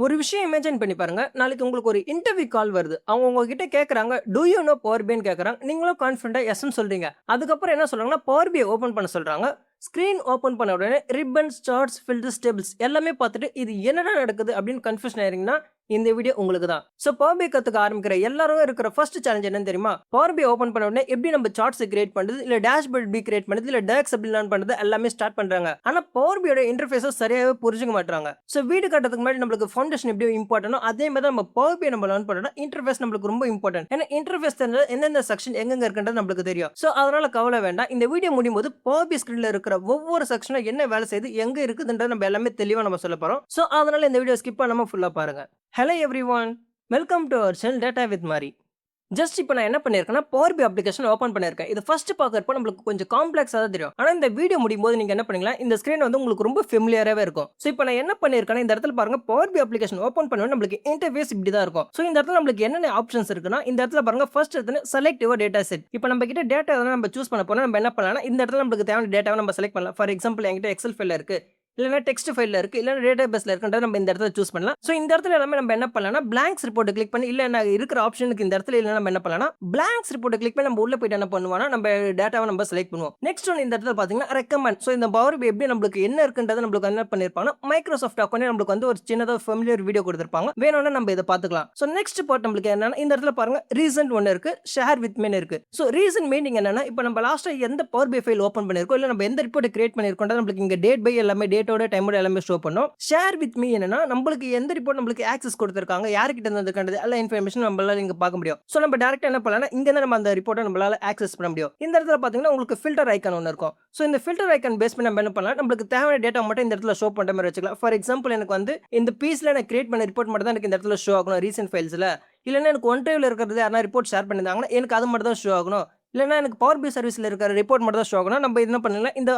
ஒரு விஷயம் இமேஜின் பண்ணி பாருங்க. நாளைக்கு உங்களுக்கு ஒரு இன்டர்வியூ கால் வருது. அவங்க உங்ககிட்ட கேட்கறாங்க, "டூ யூ நோ பவர் பிஐன்னு?" கேட்கறாங்க. நீங்களும் கான்ஃபிடென்ட்டா எஸ்ன்னு சொல்றீங்க. அதுக்கப்புறம் என்ன சொல்றாங்கன்னா, பவர் பிஐ ஓப்பன் பண்ண சொல்றாங்க. ஸ்க்ரீன் ஓப்பன் பண்ண உடனே ரிப்பன்ஸ், சார்ட்ஸ், ஃபில்டர்ஸ், டேபிள்ஸ் எல்லாமே பார்த்துட்டு, "இது என்னடா நடக்குது?" அப்படின்னு கன்ஃப்யூஷன் ஆயிறீங்கன்னா, இந்த வீடியோ உங்களுக்கு தான். சோ பவர் பிஐ கத்துக்க ஆரம்பிக்கிற எல்லாரும் இருக்கிற ஃபர்ஸ்ட் சேலஞ்ச் என்னன்னு தெரியுமா? பவர் பிஐ ஓப்பன் பண்ண உடனே எப்படி நம்ம சார்ட்ஸ் கிரியேட் பண்றது, இல்ல டேஷ்போர்ட் எப்படி கிரியேட் பண்றது, இல்ல டேக்ஸ் எப்படி லேர்ன் பண்றது எல்லாமே ஸ்டார்ட் பண்றாங்க. ஆனா பவர் பிஐயோட இன்டர்ஃபேஸ சரியாவே புரிஞ்சுக்க மாட்றாங்க. சோ வீடு கட்டுறதுக்கு முன்னாடி நம்மளுக்கு ஃபவுண்டேஷன் எப்படி இம்பார்ட்டன்ட்டோ அதே மாதிரி தான் நம்ம பவர் பிஐ நம்ம லேர்ன் பண்ணனும்னா இன்டர்ஃபேஸ் நம்மளுக்கு ரொம்ப இம்பார்ட்டன்ட். ஏன்னா இன்டர்ஃபேஸ் தெரிஞ்சா எந்தெந்த செக்ஷன் எங்கெங்க இருக்குன்றது நம்மளுக்கு தெரியும். சோ அதனால கவலை வேண்டாம். இந்த வீடியோ முடியும்போது பவர் பிஐ ஸ்கிரீன்ல இருக்கிற ஒவ்வொரு செக்ஷனும் என்ன வேலை செய்யுது, எங்க இருக்குதுன்றத நம்ம எல்லாமே தெளிவா நம்ம சொல்லப் போறோம். சோ அதனால இந்த வீடியோ ஸ்கிப் பண்ணாம ஃபுல்லா பாருங்க. Hello everyone, welcome to our channel data with Mari. Just இப்போ நான் என்ன பண்ணியிருக்கேன்னா பவர் பிஐ அப்ளிகேஷன் ஓப்பன் பண்ணியிருக்கேன். இது ஃபர்ஸ்ட் பார்க்கறப்போ நம்மளுக்கு கொஞ்சம் காம்ப்ளெக்ஸா தான் தெரியும். ஆனா இந்த வீடியோ முடியும்போது நீங்க என்ன பண்ணீங்களா, இந்த ஸ்கிரீன் வந்து உங்களுக்கு ரொம்ப ஃபெமிலியராவே இருக்கும். சோ இப்போ நான் என்ன பண்ணியிருக்கேன்னா இந்த இடத்துல பாருங்க, பவர் பிஐ அப்ளிகேஷன் ஓப்பன் பண்ணோம்னா நம்மளுக்கு இன்டர்ஃபேஸ் இப்படி தான் இருக்கும். சோ இந்த இடத்துல நம்மளுக்கு என்னென்ன ஆப்ஷன்ஸ் இருக்குன்னா, இந்த இடத்துல பாருங்க ஃபர்ஸ்ட் எடுத்தோனே செலக்ட் யுவர் டேட்டா செட். இப்போ நம்ம கிட்ட டேட்டா எதனா நம்ம சூஸ் பண்ண போனா நம்ம என்ன பண்ணலாம்னா, இந்த இடத்துல நம்மளுக்கு தேவையான டேட்டாவை நம்ம செலக்ட் பண்ணலாம். ஃபார் எக்ஸாம்பிள் என்கிட்ட எக்ஸல் ஃபைல்ல இருக்கு, இல்லனா டெக்ஸ்ட் ஃபைல்ல இருக்கு, இல்லனா டேட்டாபேஸ்ல இருக்குன்றத நம்ம இந்த இடத்துல சூஸ் பண்ணலாம். சோ இந்த இடத்துல எல்லாமே நம்ம என்ன பண்ணலாம்னா பிளாங்க்ஸ் ரிப்போர்ட் கிளிக் பண்ணி, இல்ல நான் இருக்கிற ஆப்ஷனுக்கு இந்த இடத்துல இல்லனா நம்ம என்ன பண்ணலாம்னா பிளாங்க்ஸ் ரிப்போர்ட் கிளிக் பண்ணி நம்ம உள்ள போய்ட்டு என்ன பண்ணுவோம்னா நம்ம டேட்டாவை நம்ம செலக்ட் பண்ணுவோம். நெக்ஸ்ட் ஒன் இந்த இடத்துல பாத்தீங்கன்னா ரெக்கமெண்ட். சோ இந்த பவர் பிஐ எப்படி நம்மளுக்கு என்ன இருக்குன்றத நம்மளுக்கு என்ன பண்ணிருப்பாங்கன்னா மைக்ரோசாஃப்ட் அக்கவுண்ட் நம்மளுக்கு வந்து ஒரு சின்னதா ஃபெமிலியர் வீடியோ கொடுத்திருப்பாங்க. வேணும்னா நம்ம இத பாத்துக்கலாம். சோ நெக்ஸ்ட் பார்ட் நம்மளுக்கு என்னன்னா இந்த இடத்துல பாருங்க ரீசன்ட் ஒன்னு இருக்கு, ஷேர் வித் மீ இருக்கு. சோ ரீசன்ட் மீனிங் என்னன்னா இப்போ நம்ம லாஸ்டா எந்த பவர் பிஐ ஃபைல் ஓபன் பண்ணிருக்கோம், இல்ல நம்ம எந்த ரிப்போர்ட் கிரியேட் பண்ணிருக்கோம்ன்றது நம்மளுக்கு இங்க டேட் பை எல்லாமே டேட்டோட டைமோட எல்லாமே ஷோ பண்ணும். ஷேர் வித் மீ என்னன்னா நம்மளுக்கு எந்த ரிப்போர்ட் நம்மளுக்கு ஆக்சஸ் கொடுத்திருக்காங்க, யார்கிட்ட இருந்து வந்திருக்கான்றது எல்லா இன்ஃபர்மேஷன் நம்மளால இங்க பார்க்க முடியும். சோ நம்ம டைரக்ட்டா என்ன பண்ணலாம்னா இங்க இருந்து நம்ம அந்த ரிப்போர்ட்டை நம்மளால ஆக்சஸ் பண்ண முடியும். இந்த இடத்துல பாத்தீங்கன்னா உங்களுக்கு ஃபில்டர் ஐகான் ஒன்னு இருக்கும். சோ இந்த ஃபில்டர் ஐகான் பேஸ் பண்ணி நம்ம என்ன பண்ணலாம், நம்மளுக்கு தேவையான டேட்டா மட்டும் இந்த இடத்துல ஷோ பண்ற மாதிரி வச்சுக்கலாம். ஃபார் எக்ஸாம்பிள் எனக்கு வந்து இந்த பீஸ்ல நான் கிரியேட் பண்ண ரிப்போர்ட் மட்டும் தான் எனக்கு இந்த இடத்துல ஷோ ஆகணும் ரீசன்ட் ஃபைல்ஸ்ல. இல்லனா எனக்கு ஒன் டிரைவ்ல இருக்கிறது யாரா ரிப்போர்ட் ஷேர் பண்ணிருந்தாங்கன்னா எனக்கு அது மட்டும் தான் ஷோ ஆகணும். இல்லனா எனக்கு பவர் பிஐ சர்வீஸ்ல இருக்கிற ரிப்போர்ட் மட்டும் தான் ஷோ ஆகணும். நம்ம என்ன பண்ணலாம், இந்த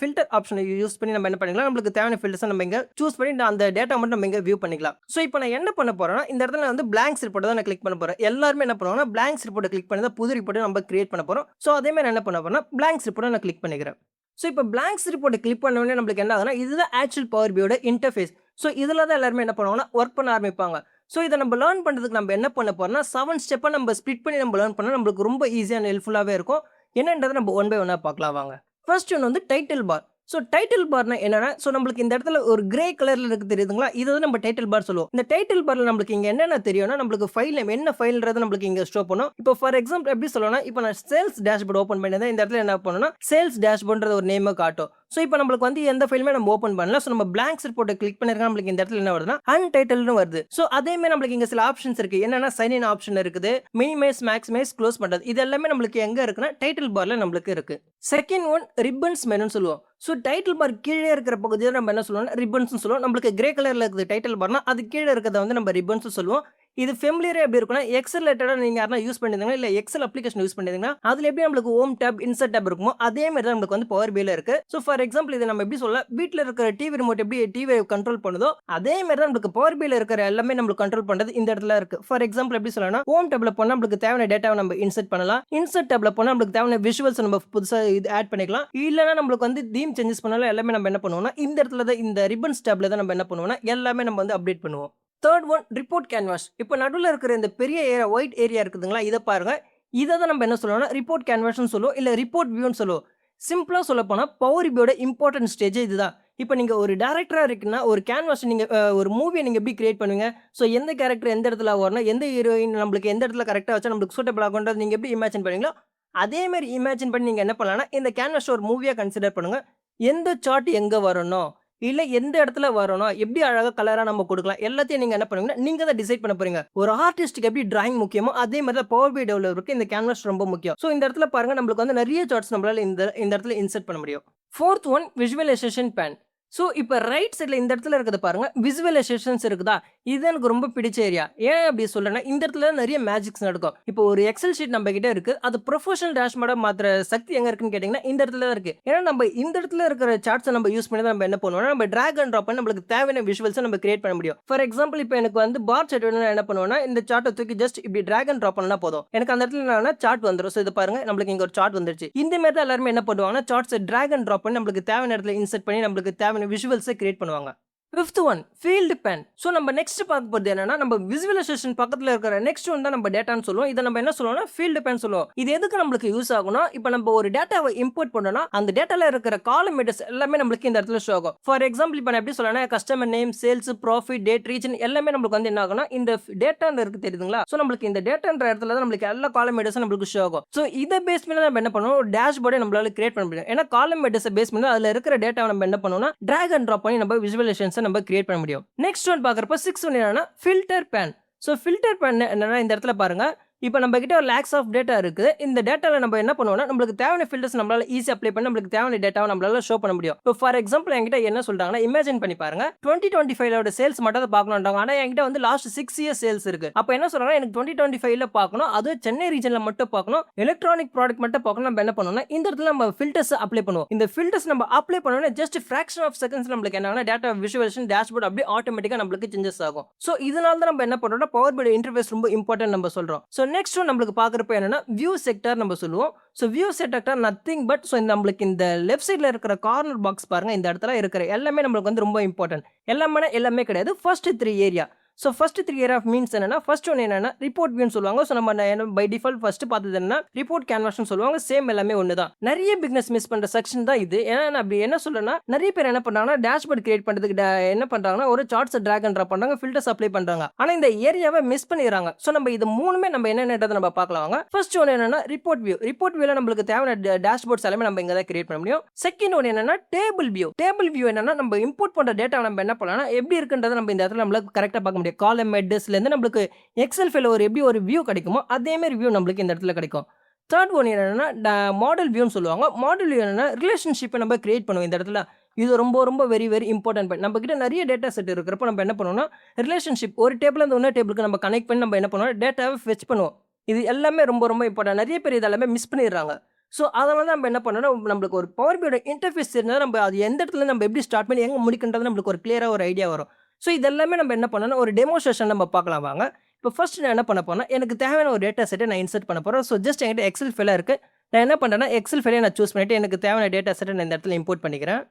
ஃபில்டர் ஆப்ஷனை யூஸ் பண்ணி நம்ம என்ன பண்ணிக்கலாம், நம்மளுக்கு தேவையான ஃபில்டர்ஸ் நம்ம இங்க சூஸ் பண்ணி அந்த டேட்டா மட்டும் நம்ம இங்க வியூ பண்ணிக்கலாம். சோ இப்போ நான் என்ன பண்ண போறேன்னா இந்த இடத்துல வந்து பிளாங்க்ஸ் ரிப்போர்ட் தான் நான் கிளிக் பண்ண போறேன். எல்லாரும் என்ன பண்ணுவாங்கன்னா பிளாங்க்ஸ் ரிப்போர்ட் கிளிக் பண்ணி தான் புது ரிப்போர்ட் நம்ம கிரியேட் பண்ண போறோம். சோ அதே மாதிரி என்ன பண்ண போறேன்னா பிளாங்க்ஸ் ரிப்போர்ட் நான் கிளிக் பண்ணிக்கிறேன். சோ இப்போ பிளாங்க்ஸ் ரிப்போர்ட் கிளிக் பண்ண உடனே நம்மளுக்கு என்ன ஆகுதுன்னா இதுதான் ஆக்சுவல் பவர் பிஐயோட இன்டர்ஃபேஸ். சோ இதுல தான் எல்லாரும் என்ன பண்ணுவாங்கன்னா வொர்க் பண்ண ஆரம்பிப்பாங்க. சோ இத நம்ம லேர்ன் பண்றதுக்கு நம்ம என்ன பண்ண போறோம்னா 7 ஸ்டெப்பா நம்ம ஸ்ப்ளிட் பண்ணி நம்ம லேர்ன் பண்ணா நம்மளுக்கு ரொம்ப ஈஸியா அண்ட் ஹெல்ப்ஃபுல்லாவே இருக்கும். என்னன்றதை நம்ம ஒன் பை ஒன்னா பார்க்கலாம் வாங்க. ஃபர்ஸ்ட் ஒன் வந்து டைட்டில் பார். சோ டைட்டில் பார்னா என்னன்னா, சோ நம்மளுக்கு இந்த இடத்துல ஒரு கிரே கலர்ல இருக்கு தெரியுதுங்களா, இத தான் நம்ம டைட்டில் பார் சொல்லுவோம். இந்த டைட்டில் பார்ல நம்மளுக்கு இங்க என்னென்ன தெரியும்னா நம்மளுக்கு ஃபைல் நேம் என்ன ஃபைல்ன்றது நம்மளுக்கு இங்க ஷோ பண்ணும். இப்போ ஃபார் எக்ஸாம்பிள் எப்படி சொல்லணும்னா, இப்போ நான் சேல்ஸ் டேஷ்போர்ட் ஓபன் பண்ணிருந்தா இந்த இடத்துல என்ன பண்ணும்னா சேல்ஸ் டேஷ்போர்ட்ன்ற ஒரு நேமை காட்டும். சோ இப்போ நம்மளுக்கு வந்து எந்த ஃபைலுமே நம்ம ஓபன் பண்ணல. சோ நம்ம பிளாங்க்ஸ் ரிப்போர்ட் கிளிக் பண்ணிருக்கா நம்மளுக்கு இந்த இடத்துல என்ன வருதுன்னா அன்டைட்டில்ட்னு வருது. சோ அதே மாதிரி நம்மளுக்கு இங்க சில ஆப்ஷன்ஸ் இருக்கு. என்னன்னா சைன் இன் ஆப்ஷன் இருக்குது, மினிமைஸ், மேக்ஸிமைஸ், க்ளோஸ் பண்றது. இது எல்லாமே நம்மளுக்கு எங்க இருக்குன்னா டைட்டில் பார்ல நம்மளுக்கு இருக்கு. செகண்ட் ஒன் ரிப்பன்ஸ் மெனுன்னு சொல்லுவோம். சோ டைட்டில் பார் கீழே இருக்கிற பகுதியை நம்ம என்ன சொல்லுவோம்னா ரிப்பன்ஸ்னு சொல்லுவோம். நம்மளுக்கு கிரே கலர்ல இருக்குது டைட்டில் பார்னா அது கீழே இருக்கிறத வந்து நம்ம ரிப்பன்ஸ் சொல்லுவோம். இது ஃபெமிலியரா எப்படி இருக்கும்னா எக்ஸல் ரிலேட்டடா நீங்க யாரா யூஸ் பண்ணிருந்தீங்கன்னா இல்ல எக்ஸல் அப்ளிகேஷன் யூஸ் பண்ணிருந்தீங்கன்னா அதுல எப்படி நம்மளுக்கு ஹோம் டாப், இன்சர்ட் டாப் இருக்குமோ அதே மாதிரி தான் நம்மளுக்கு வந்து பவர் பிஐல இருக்கு. சோ ஃபார் எக்ஸாம்பிள் இதை நம்ம எப்படி சொல்லலாம், வீட்ல இருக்கிற டிவி ரிமோட் எப்படி டிவியை கண்ட்ரோல் பண்ணுதோ அதே மாதிரி தான் நம்மளுக்கு பவர் பிஐல இருக்கிற எல்லாமே நம்மளுக்கு கண்ட்ரோல் பண்றது இந்த இடத்துல இருக்கு. ஃபார் எக்ஸாம்பிள் எப்படி சொல்லலாம்னா ஹோம் டாப்ல போனா நம்மளுக்கு தேவையான டேட்டாவை நம்ம இன்சர்ட் பண்ணலாம். இன்சர்ட் டாப்ல போனா நம்மளுக்கு தேவையான விஷுவல்ஸ் நம்ம புதுசா இது ஆட் பண்ணிக்கலாம். இல்லனா நம்மளுக்கு வந்து தீம் சேஞ்சஸ் பண்ணாலும் எல்லாமே நம்ம என்ன பண்ணுவோம்னா இந்த இடத்துல தான் இந்த ரிப்பன்ஸ் டாப்ல தான் நம்ம என்ன பண்ணுவோம்னா எல்லாமே நம்ம வந்து அப்டேட் பண்ணுவோம். Third one report canvas. இப்போ நடுவில் இருக்கிற இந்த பெரிய ஏரியா ஒயிட் ஏரியா இருக்குதுங்களா, இதை பாருங்க. இதை தான் நம்ம என்ன சொல்லுவோம்னா ரிப்போர்ட் கேன்வாஸ்னு சொல்லுவோம், இல்ல ரிப்போர்ட் வியூன்னு சொல்லுவோம். சிம்பிளா சொல்ல போனா பவர் பிஐயோட இம்பார்ட்டன்ட் ஸ்டேஜ் இதுதான். இப்போ நீங்க ஒரு டைரக்டரா இருக்குன்னா ஒரு கேன்வாஸ் நீங்க ஒரு மூவியை நீங்க எப்படி கிரியேட் பண்ணுவீங்க, சோ எந்த கேரக்டர் எந்த இடத்துல வரணும், எந்த ஹீரோயின் நம்மளுக்கு எந்த இடத்துல கரெக்டா வச்சா நம்மளுக்கு சூட்டபிள் ஆகும்ன்றது நீங்க எப்படி இமேஜின் பண்ணுவீங்களோ அதே மாதிரி இமேஜின் பண்ணி நீங்க என்ன பண்ணலாம்னா இந்த கேன்வாஸ் ஒரு மூவியா கன்சிடர் பண்ணுங்க. எந்த சார்ட் எங்க வரணும், இல்ல எந்த இடத்துல வரணும், எப்படி அழகா கலரா நம்ம கொடுக்கலாம் எல்லாத்தையும் நீங்க என்ன பண்ணுவீங்கன்னா நீங்க தான் டிசைட் பண்ண போறீங்க. ஒரு ஆர்டிஸ்ட்க்கு எப்படி டிராயிங் முக்கியமோ அதே மாதிரி தான் பவர் பிஐ டெவலப்பருக்கு இந்த கேன்வாஸ் ரொம்ப முக்கியம். சோ இந்த இடத்துல பாருங்க நம்மளுக்கு வந்து நிறைய சார்ட்ஸ் நம்மளால இந்த இடத்துல இன்சர்ட் பண்ண முடியும். Fourth one visualisation pane. So இப்போ ரைட் சைடுல இந்த இடத்துல இருக்கிறத பாருங்க, விசுவலைசேஷன்ஸ் இருக்குதா, இது எனக்கு ரொம்ப பிடிச்ச ஏரியா. ஏன் அப்படி சொல்றேன்னா இந்த இடத்துல நிறைய மேஜிக்ஸ் நடக்கும். இப்போ ஒரு எக்ஸல் ஷீட் நம்ம கிட்ட இருக்கு, அது ப்ரொஃபஷனல் டேஷ்போர்டா மாத்துற சக்தி எங்க இருக்குன்னு கேட்டீங்கன்னா இந்த இடத்துல தான் இருக்கு. ஏன்னா நம்ம இந்த இடத்துல இருக்கிற சார்ட்ஸை நம்ம யூஸ் பண்ணி தான் நம்ம என்ன பண்ணுவோம்னா நம்ம டிராக் அண்ட் ட்ராப் பண்ணி நம்மளுக்கு தேவையான விஷுவல்ஸை நம்ம கிரியேட் பண்ண முடியும். ஃபார் எக்ஸாம்பிள் இப்போ எனக்கு வந்து பார் சார்ட் வேணும்னா என்ன பண்ணுவோம்னா இந்த சார்ட்டை தூக்கி ஜஸ்ட் இப்படி டிராக் அண்ட் ட்ராப் பண்ணா போதும், எனக்கு அந்த இடத்துல என்ன சார்ட் வந்துடும். ஸோ இது பாருங்க நம்மளுக்கு இங்க ஒரு சார்ட் வந்துருச்சு. இந்த மாதிரி தான் எல்லாருமே என்ன பண்ணுவாங்கன்னா சார்ட்ஸை டிராக் அண்ட் ட்ராப் பண்ணி நம்மளுக்கு தேவையான இடத்துல இன்சர்ட் பண்ணி நம்மளுக்கு தேவையான விஷுவல்ஸை கிரியேட் பண்ணுவாங்க. Fifth one field pane. So நம்ம நெக்ஸ்ட் பார்க்க போறது என்னன்னா, நம்ம விசுவலைசேஷன் பக்கத்துல இருக்கிற நெக்ஸ்ட் ஒன் தான் நம்ம டேட்டான்னு சொல்லுவோம். இதை நம்ம என்ன சொல்லுவோம்னா ஃபீல்டு பென் சொல்லுவோம். இது எதுக்கு நம்மளுக்கு யூஸ் ஆகும்னா, இப்போ நம்ம ஒரு டேட்டாவை இம்போர்ட் பண்ணோம்னா அந்த டேட்டால இருக்கிற காலம் ஹெடர்ஸ் எல்லாமே நம்மளுக்கு இந்த இடத்துல ஷோ ஆகும். ஃபார் எக்ஸாம்பிள் இப்போ நான் எப்படி சொல்லலாம், customer name, sales, profit, date, region எல்லாமே நம்மளுக்கு வந்து என்ன ஆகும்னா இந்த டேட்டான்னு இருக்கு தெரியுதுங்களா. ஸோ நம்மளுக்கு இந்த டேட்டான்ற இடத்துல தான் நம்மளுக்கு எல்லா காலம் ஹெடர்ஸும் நம்மளுக்கு ஷோ ஆகும். ஸோ இதை பேஸ் பண்ணி நம்ம என்ன பண்ணுவோம், ஒரு டேஷ்போர்டை நம்மளால கிரியேட் பண்ண முடியும். ஏன்னா காலம் ஹெடர்ஸை பேஸ் பண்ணி அதுல இருக்கிற டேட்டாவை நம்ம என்ன பண்ணுவோம்னா டிராக் அண்ட் ட்ராப் பண்ணி நம்ம விசுவலைசேஷன்ஸை நம்ம கிரியேட் பண்ண முடியும். நெக்ஸ்ட் ஒன் பார்க்குறப்ப 6 ஒன் என்னன்னா filter pane. So filter pane என்னன்னா இந்த இடத்துல பாருங்க, இப்போ நம்ம கிட்ட ஒரு லேக்ஸ் ஆஃப் டேட்டா இருக்குது. இந்த டேட்டாவில் நம்ம என்ன பண்ணுவோம்னா நம்மளுக்கு தேவையான ஃபில்டர்ஸ் நம்மளால ஈஸி அப்ளை பண்ணி நம்மளுக்கு தேவையான டேட்டாவை நம்மளால ஷோ பண்ண முடியும். இப்போ ஃபார் எக்ஸாம்பிள் என்கிட்ட என்ன சொல்றாங்கன்னா, இமேஜின் பண்ணி பாருங்க 2025 சேல்ஸ் மட்டும் தான் பார்க்கணும்ன்றாங்க. ஆனால் என்கிட்ட வந்து லாஸ்ட் 6 இயர்ஸ் சேல்ஸ் இருக்கு. அப்போ என்ன சொல்றாங்கன்னா, எனக்கு 2025 பார்க்கணும், அது சென்னை ரீஜன்ல மட்டும் பார்க்கணும், எலக்ட்ரானிக் ப்ராடக்ட் மட்டும் பார்க்கணும். நம்ம என்ன பண்ணணும்னா இந்த இடத்துல நம்ம ஃபில்டர்ஸ் அப்ளை பண்ணுவோம். இந்த ஃபில்டர்ஸ் நம்ம அப்ளை பண்ணோம்னா ஜஸ்ட் ஃபிராக்ஷன் ஆஃப் செகண்ட்ஸ் நம்மளுக்கு என்னன்னா டேட்டா விசுவலைசேஷன் டேஷ்போர்ட் அப்படியே ஆட்டோமேட்டிக்கா நம்மளுக்கு சேஞ்சஸ் ஆகும். ஸோ இதனால தான் நம்ம என்ன பண்றோம்னா பவர் BI இன்டர்ஃபேஸ் ரொம்ப இம்பார்ட்டன்ட் நம்ம சொல்றோம். ஸோ நெக்ஸ்ட் நம்மளுக்கு பார்க்குறப்ப என்னன்னா வியூ செக்டார் நம்ம சொல்லுவோம். So view sector nothing but so நம்மளுக்கு இந்த லெஃப்ட் சைடில் இருக்கிற கார்னர் பாக்ஸ் பாருங்க, இந்த இடத்துல இருக்கிற எல்லாமே நம்மளுக்கு வந்து ரொம்ப இம்பார்ட்டன்ட். எல்லாமே கிடையாது, first 3 area. So first 3 area of means என்னன்னா, ஃபர்ஸ்ட் ஒன் என்னன்னா ரிப்போர்ட் வியூன்னு சொல்லுவாங்க. ஸோ நம்ம பை டிஃபால்ட் ஃபர்ஸ்ட் பார்த்தது என்ன ரிப்போர்ட் கேன்வாஸ்னு சொல்லுவாங்க. சேம் எல்லாமே ஒன்று தான். நிறைய பிக்னஸ் மிஸ் பண்ற செக்ஷன் தான் இது. ஏன்னா நான் அப்படி என்ன சொல்றேன்னா, நிறைய பேர் என்ன பண்றாங்கன்னா டேஷ்போர்ட் கிரியேட் பண்றதுக்கு என்ன பண்றாங்கன்னா ஒரு சார்ட்ஸ் டிராக் அண்ட் ட்ராப் பண்றாங்க, ஃபில்டர்ஸ் அப்ளை பண்றாங்க. ஆனா இந்த ஏரியாவை மிஸ் பண்ணிடுறாங்க. ஸோ நம்ம இது மூணுமே நம்ம என்னன்றதை நம்ம பார்க்கலாம். ஃபர்ஸ்ட் ஒன் என்னன்னா ரிப்போர்ட் வியூ. ரிப்போர்ட் வியூல நம்மளுக்கு தேவையான டேஷ்போர்ட்ஸ் எல்லாமே நம்ம இங்க தான் கிரியேட் பண்ண முடியும். செகண்ட் ஒன் என்னன்னா டேபிள் வியூ. டேபிள் வியூ என்னன்னா நம்ம இம்போர்ட் பண்ற டேட்டா நம்ம என்ன பண்ணலாம்னா எப்படி இருக்குன்றதை நம்ம இந்த இடத்துல நம்மளுக்கு கரெக்டா பார்க்க முடியும். காலம் ஹெடர்ஸ் நம்மளுக்கு எக்ஸல் ஃபைல் ஒரு எப்படி ஒரு வியூ கிடைக்குமோ அதே மாதிரி வியூ நம்மளுக்கு இந்த இடத்துல கிடைக்கும். தேர்ட் ஒன் என்னன்னா மாடல் வியூன்னு சொல்லுவாங்க. மாடல் வியூ என்னன்னா ரிலேஷன்ஷிப்பை நம்ம கிரியேட் பண்ணுவோம் இந்த இடத்துல. இது ரொம்ப வெரி இம்பார்ட்டன்ட் பாயிண்ட். நம்ம கிட்ட நிறைய டேட்டா செட் இருக்கிறப்ப நம்ம என்ன பண்ணுவோம்னா ரிலேஷன்ஷிப் ஒரு டேபிள் அந்த இன்னொரு டேபிளுக்கு நம்ம கனெக்ட் பண்ணி நம்ம என்ன பண்ணுவோம் டேட்டாவை ஃபெச் பண்ணுவோம். இது எல்லாமே ரொம்ப இம்பார்ட்டன்ட். நிறைய பேர் இதெல்லாமே மிஸ் பண்ணிடுறாங்க. ஸோ அதனால தான் நம்ம என்ன பண்ணோம்னா நம்மளுக்கு ஒரு பவர் BI இன்டர்ஃபேஸ் இருந்தால் நம்ம அது எந்த இடத்துல நம்ம எப்படி ஸ்டார்ட் பண்ணி எங்கே முடிக்கின்றது நம்மளுக்கு ஒரு கிளியராக ஒரு ஐடியா வரும். ஸோ இதெல்லாமே நம்ம என்ன பண்ணோம்னா ஒரு டெமோ செஷன் நம்ம பார்க்கலாம் வாங்க. இப்போ ஃபர்ஸ்ட் நான் என்ன பண்ண போறேன்னா, எனக்கு தேவையான ஒரு டேட்டா செட்டை நான் இன்சர்ட் பண்ண போகிறேன். ஸோ ஜஸ்ட் என்கிட்ட எக்ஸல் ஃபைலாக இருக்குது. நான் என்ன பண்ணுறேன்னா எக்ஸல் ஃபைலை நான் சூஸ் பண்ணிவிட்டு எனக்கு தேவையான டேட்டா செட்டை நான் இந்த இடத்துல இம்போர்ட் பண்ணிக்கிறேன்.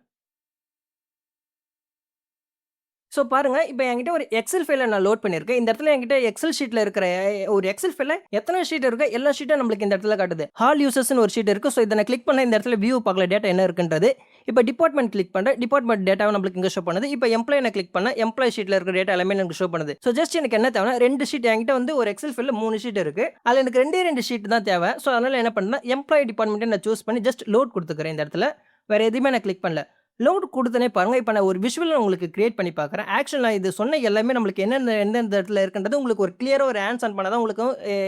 ஸோ பாருங்க, இப்போ என்கிட்ட ஒரு எக்ஸல் ஃபைலை நான் லோட் பண்ணியிருக்கேன். இந்த இடத்துல என்கிட்ட எக்ஸல் ஷீட்டில் இருக்கிற ஒரு எக்ஸல் ஃபைல எத்தனை ஷீட் இருக்கு எல்லா ஷீட்டும் நம்மளுக்கு இந்த இடத்துல காட்டுது. ஆல் யூசர்ஸ்னு ஒரு ஷீட் இருக்குது. ஸோ இதை நான் கிளிக் பண்ண இந்த இடத்துல வியூ பார்க்கல டேட்டா என்ன இருக்குன்றது. இப்போ டிபார்ட்மெண்ட் கிளிக் பண்ணுறேன், டிபார்ட்மெண்ட் டேட்டாவை நம்மளுக்கு இங்கே ஷோ பண்ணுது. இப்போ எம்ப்ளாய் நான் கிளிக் பண்ண எம்ப்ளாய் ஷீட்டில் இருக்கிற டேட்டா எல்லாமே எனக்கு ஷோ பண்ணுது. ஸோ ஜஸ்ட் எனக்கு என்ன தேவைன்னா 2 ஷீட் என்கிட்ட வந்து ஒரு எக்ஸல் ஃபைலில் 3 ஷீட் இருக்குது. அதில் எனக்கு 2 ஷீட் தான் தேவை. ஸோ அதனால் என்ன பண்ணேன்னா எம்ப்ளாய் டிபார்ட்மெண்ட்டை நான் சூஸ் பண்ணி ஜஸ்ட் லோட் கொடுத்துக்கிறேன். இந்த இடத்துல வேறு எதுவுமே நான் கிளிக் பண்ணல. லோட் கொடுத்தனே பாருங்க. இப்போ நான் ஒரு விஷுவல் உங்களுக்கு கிரியேட் பண்ணி பார்க்குறேன். ஆக்சுவலாக நான் இது சொன்ன எல்லாமே நம்மளுக்கு எந்தெந்த இடத்துல இருக்குன்றது உங்களுக்கு ஒரு கிளியராக ஒரு ஆன்சர் பண்ணால் தான் உங்களுக்கு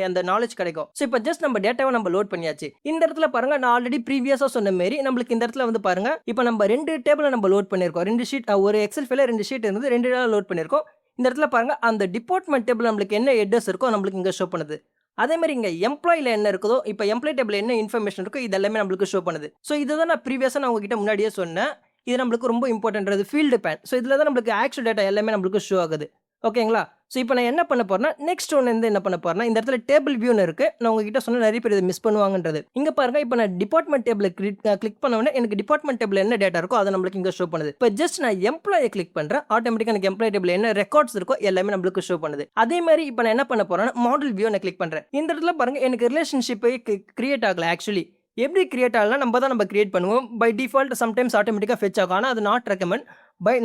அந்த நாலேஜ் கிடைக்கும். ஸோ இப்போ ஜஸ்ட் நம்ம டேட்டாவை நம்ம லோட் பண்ணியாச்சு. இந்த இடத்துல பாருங்க, நான் ஆல்ரெடி ப்ரீவியஸாக சொன்ன மாரி நம்மளுக்கு இந்த இடத்துல வந்து பாருங்க, இப்போ நம்ம 2 டேபிளை நம்ம லோட் பண்ணியிருக்கோம். 2 ஷீட் ஒரு எக்ஸல் ஃபைல 2 ஷீட் இருந்து 2 லோட் பண்ணியிருக்கோம். இந்த இடத்துல பாருங்க, அந்த டிபார்ட்மெண்ட் டேபிள் நம்மளுக்கு என்ன ஹெடர்ஸ் இருக்கோ நம்மளுக்கு இங்கே ஷோ பண்ணுது. அதே மாதிரி இங்கே எம்ப்ளாயில் என்ன இருக்குதோ, இப்போ எம்ப்ளாய் டேபிள் என்ன இன்ஃபர்மேஷன் இருக்கோ இது எல்லாமே நம்மளுக்கு ஷோ பண்ணுது. ஸோ இதுதான் நான் ப்ரீவியஸாக நான் உங்ககிட்ட முன்னாடியே சொன்னேன். இது நம்மளுக்கு ரொம்ப இம்பார்ட்டன்ட் ஃபீல்டு பேன். ஸோ இதில் தான் நம்மளுக்கு ஆக்சுவல் டேட்டா எல்லாமே நம்மளுக்கு ஷோ ஆகுது. ஓகேங்களா? ஸோ இப்போ நான் என்ன பண்ண போறேன்னா நெக்ஸ்ட் ஒன்று வந்து என்ன பண்ண போறேன்னா இந்த இடத்துல டேபிள் வியூன்னு இருக்கு. நான் உங்ககிட்ட சொன்ன நிறைய பேர் இதை மிஸ் பண்ணுவாங்கன்றது. இங்கே பாருங்க, இப்போ நான் டிபார்ட்மெண்ட் டேபிள் கிளிக் பண்ண உடனே எனக்கு டிபார்ட்மெண்ட் டேபிள் என்ன டேட்டா இருக்கோ அதை நம்மளுக்கு இங்கே ஷோ பண்ணுது. இப்போ ஜஸ்ட் நான் எம்ப்ளாயை கிளிக் பண்ணுறேன், ஆட்டோமேட்டிக்காக எனக்கு எம்ப்ளாய் டேபிள் என்ன ரெக்கார்ட்ஸ் இருக்கோ எல்லாமே நம்மளுக்கு ஷோ பண்ணுது. அதே மாதிரி இப்போ நான் என்ன பண்ண போறேன்னா மாடல் வியூ நான் கிளிக் பண்ணுறேன். இந்த இடத்துல பாருங்க, எனக்கு ரிலேஷன்ஷிப்பை கிரியேட் ஆகல. ஆக்சுவலி எப்படி கிரியேட் ஆகலாம், நம்ம கிரியேட் பண்ணுவோம். பை டிஃபால்ட் சம்டைம்ஸ் ஆட்டோமேட்டிக்காக ஃபெச் ஆகும். ஆனால் அது நாட் ரெக்கமெண்ட்.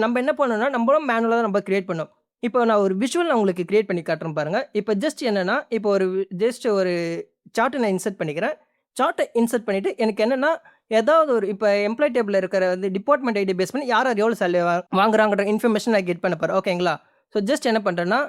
நம்ம என்ன பண்ணணும்னா நம்மளும் மேனுவலாக தான் நம்ம கிரியேட் பண்ணோம். இப்போ நான் ஒரு விஷுவல் நான் உங்களுக்கு கிரியேட் பண்ணி காட்டுறேன் பாருங்க. இப்போ ஜஸ்ட் என்னன்னா, இப்போ ஒரு சார்ட்டை நான் இன்சர்ட் பண்ணிக்கிறேன். சார்ட்டை இன்சர்ட் பண்ணிட்டு எனக்கு என்னன்னா ஏதாவது ஒரு இப்போ எம்ப்ளாய் டேபிள் இருக்கிற வந்து டிபார்ட்மெண்ட் ஐடி பேஸ் பண்ணி யார் எவ்வளோ சேலரி வாங்குறாங்கன்ற இன்ஃபர்மேஷன் நான் கெட் பண்ண போகிறேன். ஓகேங்களா? ஸோ ஜஸ்ட் என்ன பண்ணுறேன்னா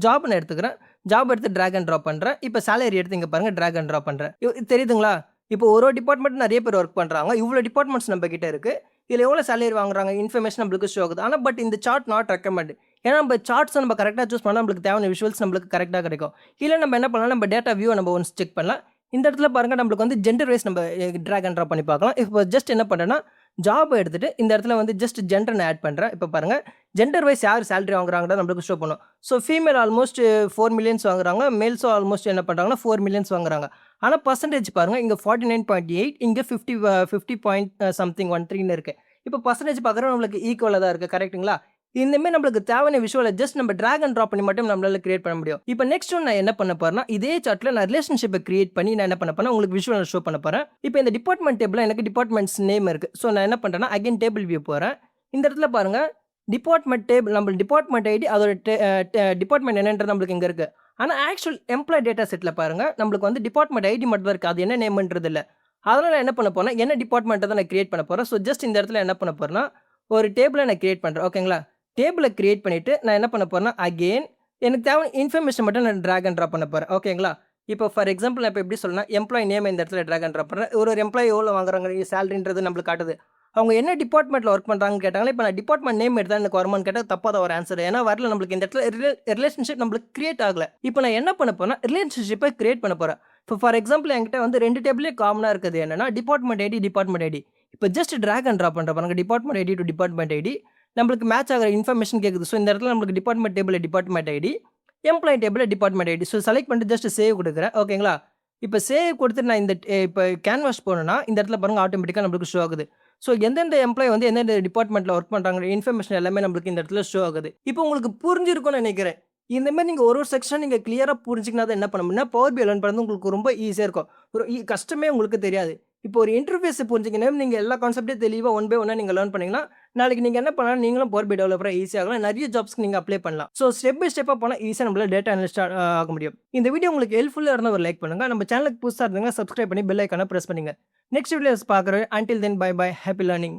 ஜாப் நான் எடுத்துக்கிறேன். ஜாப் எடுத்து ட்ராக் அண்ட் ட்ராப் பண்ணுறேன். இப்போ சேலரி எடுத்து இங்கே பாருங்கள் ட்ராக் அண்ட் ட்ராப் பண்ணுறேன். தெரியுதுங்களா? இப்போ ஒரு டிபார்ட்மெண்ட் நிறைய பேர் ஒர்க் பண்ணுறாங்க. இவ்வளோ டிபார்ட்மெண்ட்ஸ் நம்ம கிட்ட இருக்குது. இதில் எவ்வளோ சேலரி வாங்குறாங்க இன்ஃபர்மேஷன் நம்மளுக்கு ஷோ ஆகுது. ஆனால் பட் இந்த சார்ட் நாட் ரெக்கமெண்ட். ஏன்னா நம்ம சார்ட்ஸை நம்ம கரெக்டாக சூஸ் பண்ணால் நம்மளுக்கு தேவையான விஷுவல்ஸ் நம்மளுக்கு கரெக்டாக கிடைக்கும். இல்லை நம்ம என்ன பண்ணலாம், நம்ம டேட்டா வியூவை நம்ம ஒன்ஸ் செக் பண்ணலாம். இந்த இடத்துல பாருங்கள், நம்மளுக்கு வந்து ஜெண்டர் வைஸ் நம்ம ட்ராக் அண்ட் ட்ராப் பண்ணி பார்க்கலாம். இப்போ ஜஸ்ட் என்ன பண்ணுறேன்னா ஜாப் எடுத்துகிட்டு இந்த இடத்துல வந்து ஜஸ்ட் ஜெண்டர் நான் ஆட் பண்ணுறேன். இப்போ பாருங்கள், ஜெண்டர் வைஸ் யார் சேலரி வாங்குறாங்கன்னு நம்மளுக்கு ஷோ பண்ணும். ஸோ ஃபீமேல் ஆல்மோஸ்ட் 4 மில்லியன்ஸ் வாங்குறாங்க. மேல்ஸும் ஆல்மோஸ்ட் என்ன பண்ணுறாங்கன்னா 4 மில்லியன்ஸ் வாங்குறாங்க. ஆனால் பர்சன்டேஜ் பாருங்கள், இங்கே 49.8, இங்கே 50 50 பாயிண்ட் சம்திங் 13 இருக்குது. இப்போ பர்சன்டேஜ் பார்க்குறோம் நம்மளுக்கு ஈக்குவலாக தான் இருக்குது. கரெக்டுங்களா? இந்த மாதிரி நம்மளுக்கு தேவையான விஷுவலை ஜஸ்ட் நம்ம டிராக் அண்ட் ட்ராப் பண்ணி மட்டும் நம்மளால கிரியேட் பண்ண முடியும். இப்போ நெக்ஸ்ட் ஒன் நான் என்ன பண்ண போறேன்னா, இதே சார்ட்ல நான் ரிலேஷன்ஷிப்பை கிரியேட் பண்ணி நான் என்ன பண்ண போறேன் உங்களுக்கு விஷுவல் ஷோ பண்ண போறேன். இப்போ இந்த டிபார்ட்மெண்ட் டேபிள்ல எனக்கு டிபார்ட்மெண்ட்ஸ் நேம் இருக்கு. ஸோ நான் என்ன பண்றேன்னா அகைன் டேபிள் வியூ போறேன். இந்த இடத்துல பாருங்க டிபார்ட்மெண்ட் டேபிள் நம்ம டிபார்ட்மெண்ட் ஐடி அதோட டிபார்ட்மெண்ட் என்னன்றது நம்மளுக்கு இங்க இருக்கு. ஆனா ஆக்சுவல் எம்ப்ளாய் டேட்டா செட்ல பாருங்க நம்மளுக்கு வந்து டிபார்ட்மெண்ட் ஐடி மட்டும் தான் இருக்கு. அது என்ன நேம்ன்றது இல்ல. அதனால நான் என்ன பண்ண போறேன்னா என்ன டிபார்ட்மெண்ட்டை தான் நான் கிரியேட் பண்ண போறேன். ஸோ ஜஸ்ட் இந்த இடத்துல என்ன பண்ண போறேன்னா ஒரு டேபிளை நான் கிரியேட் பண்றேன். ஓகேங்களா? டேபிளை கிரியேட் பண்ணிட்டு நான் என்ன பண்ண போறேன்னா அகைன் எனக்கு தேவையான இன்ஃபர்மேஷன் மட்டும் நான் டிராக் அண்ட் ட்ராப் பண்ண போறேன். ஓகேங்களா? இப்போ ஃபார் எக்ஸாம்பிள் நான் இப்போ எப்படி சொல்லணும்னா எம்ப்ளாய் நேம் இந்த இடத்துல டிராக் அண்ட் ட்ராப் பண்றேன். ஒரு எம்ப்ளாயி எவ்வளோ வாங்குறாங்க சேலரின்றது நம்மளுக்கு காட்டுது. அவங்க என்ன டிபார்ட்மெண்ட்ல ஒர்க் பண்றாங்கன்னு கேட்டாங்களா, இப்போ நான் டிபார்ட்மெண்ட் நேம் எடுத்தா எனக்கு வருமான்னு கேட்டால் தப்பா தான் ஒரு ஆன்சர். ஏன்னா வரல நம்மளுக்கு இந்த இடத்துல ரிலேஷன்ஷிப் நம்மளுக்கு கிரியேட் ஆகல. இப்போ நான் என்ன பண்ண போறேன்னா ரிலேஷன்ஷிப்பை கிரியேட் பண்ண போறேன். இப்போ ஃபார் எக்ஸாம்பிள் என்கிட்ட வந்து 2 டேபிளே காமனா இருக்குது என்னன்னா டிபார்ட்மெண்ட் ஐடி. இப்போ ஜஸ்ட் டிராக் அண்ட் ட்ராப் பண்றேன் பாருங்க department ID to department ID. நம்மளுக்கு மேட்ச் ஆகிற இன்ஃபர்மேஷன் கேட்குது. ஸோ இந்த இடத்துல நம்மளுக்கு department table department ID, employee table department ID. So select பண்ணிட்டு ஜஸ்ட் சேவ் கொடுக்குறேன். ஓகேங்களா? இப்போ சேவ் கொடுத்துட்டு நான் இந்த இப்போ கேன்வாஸ் போனேன்னா இந்த இடத்துல பாருங்க ஆட்டோமேட்டிக்காக நம்மளுக்கு ஷோ ஆகுது. ஸோ எந்தெந்த எம்ப்ளாயி வந்து எந்தெந்த டிபார்ட்மெண்ட்ல ஒர்க் பண்றாங்க இன்ஃபர்மேஷன் எல்லாமே நம்மளுக்கு இந்த இடத்துல ஷோ ஆகுது. இப்போ உங்களுக்கு புரிஞ்சிருக்கும்னு நினைக்கிறேன். இந்த மாதிரி நீங்க ஒரு செக்ஷன் நீங்க கிளியரா புரிஞ்சுக்கினா தான் என்ன பண்ண முடியும்னா பவர் BI லேர்ன் பண்ணுறது உங்களுக்கு ரொம்ப ஈஸியா இருக்கும். ஒரு கஷ்டமே உங்களுக்கு தெரியாது. இப்போ ஒரு இன்டர்ஃபேஸ் புரிஞ்சுக்கணும் நீங்க எல்லா கான்செப்ட்டையும் தெளிவா ஒன் பை ஒன்னா நீங்க லேர்ன் பண்ணீங்கன்னா நாளைக்கு நீங்க என்ன பண்ணலாம் நீங்களும் பவர் BI டெவலப்பரா ஈஸியா ஆகலாம். நிறைய ஜாப்ஸ்க்கு நீங்க அப்ளை பண்ணலாம். ஸோ ஸ்டெப் பை ஸ்டெப்பா போனா ஈஸியா நம்மளால டேட்டா அனலிஸ்ட் ஆக முடியும். இந்த வீடியோ உங்களுக்கு ஹெல்ப்ஃபுல்லா இருந்தா ஒரு லைக் பண்ணுங்க. நம்ம சேனலுக்கு புதுசா இருந்தாங்க சப்ஸ்கிரைப் பண்ணி பெல் ஐகானை பிரஸ் பண்ணுங்க. நெக்ஸ்ட் வீடியோஸ் பார்க்குறேன். Until then bye bye. Happy learning.